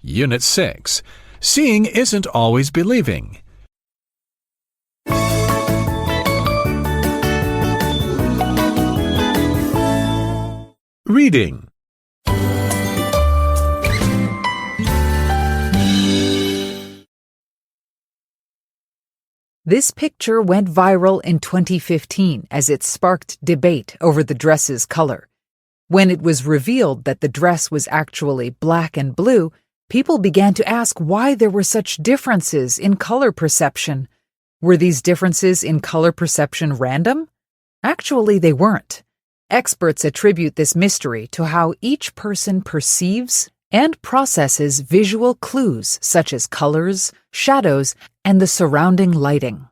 Unit 6. Seeing isn't always believing. Reading. This picture went viral in 2015 as it sparked debate over the dress's color. When it was revealed that the dress was actually black and blue, people began to ask why there were such differences in color perception. Were these differences in color perception random? Actually, they weren't. Experts attribute this mystery to how each person perceives and processes visual clues such as colors, shadows, and the surrounding lighting.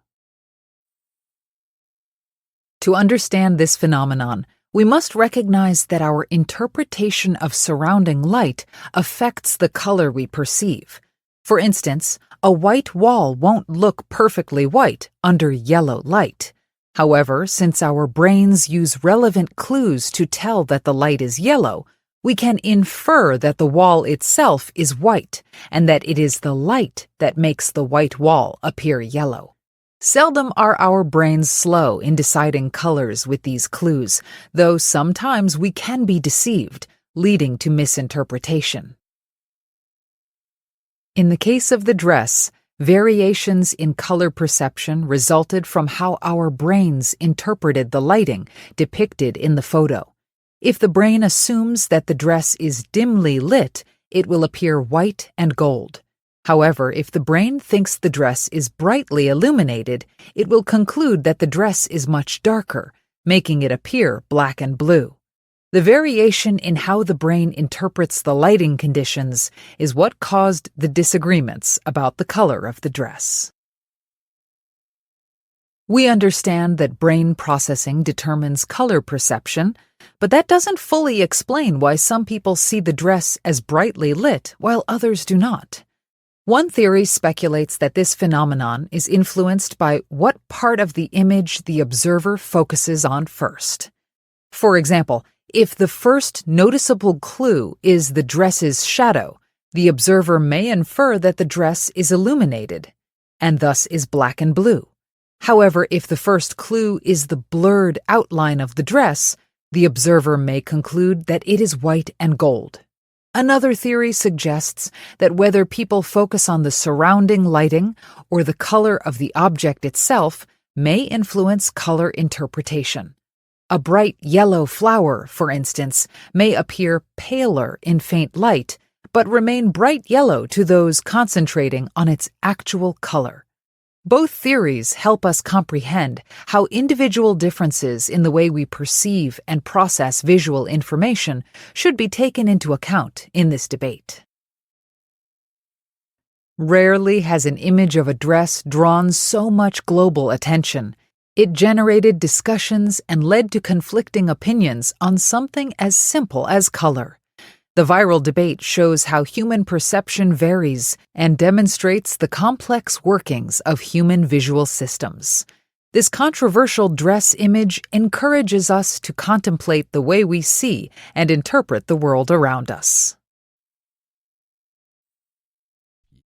To understand this phenomenon, we must recognize that our interpretation of surrounding light affects the color we perceive. For instance, a white wall won't look perfectly white under yellow light. However, since our brains use relevant clues to tell that the light is yellow, we can infer that the wall itself is white and that it is the light that makes the white wall appear yellow. Seldom are our brains slow in deciding colors with these clues, though sometimes we can be deceived, leading to misinterpretation. In the case of the dress, variations in color perception resulted from how our brains interpreted the lighting depicted in the photo. If the brain assumes that the dress is dimly lit, it will appear white and gold. However, if the brain thinks the dress is brightly illuminated, it will conclude that the dress is much darker, making it appear black and blue. The variation in how the brain interprets the lighting conditions is what caused the disagreements about the color of the dress. We understand that brain processing determines color perception, but that doesn't fully explain why some people see the dress as brightly lit while others do not. One theory speculates that this phenomenon is influenced by what part of the image the observer focuses on first. For example, if the first noticeable clue is the dress's shadow, the observer may infer that the dress is illuminated, and thus is black and blue. However, if the first clue is the blurred outline of the dress, the observer may conclude that it is white and gold. Another theory suggests that whether people focus on the surrounding lighting or the color of the object itself may influence color interpretation. A bright yellow flower, for instance, may appear paler in faint light, but remain bright yellow to those concentrating on its actual color. Both theories help us comprehend how individual differences in the way we perceive and process visual information should be taken into account in this debate. Rarely has an image of a dress drawn so much global attention. It generated discussions and led to conflicting opinions on something as simple as color. The viral debate shows how human perception varies and demonstrates the complex workings of human visual systems. This controversial dress image encourages us to contemplate the way we see and interpret the world around us.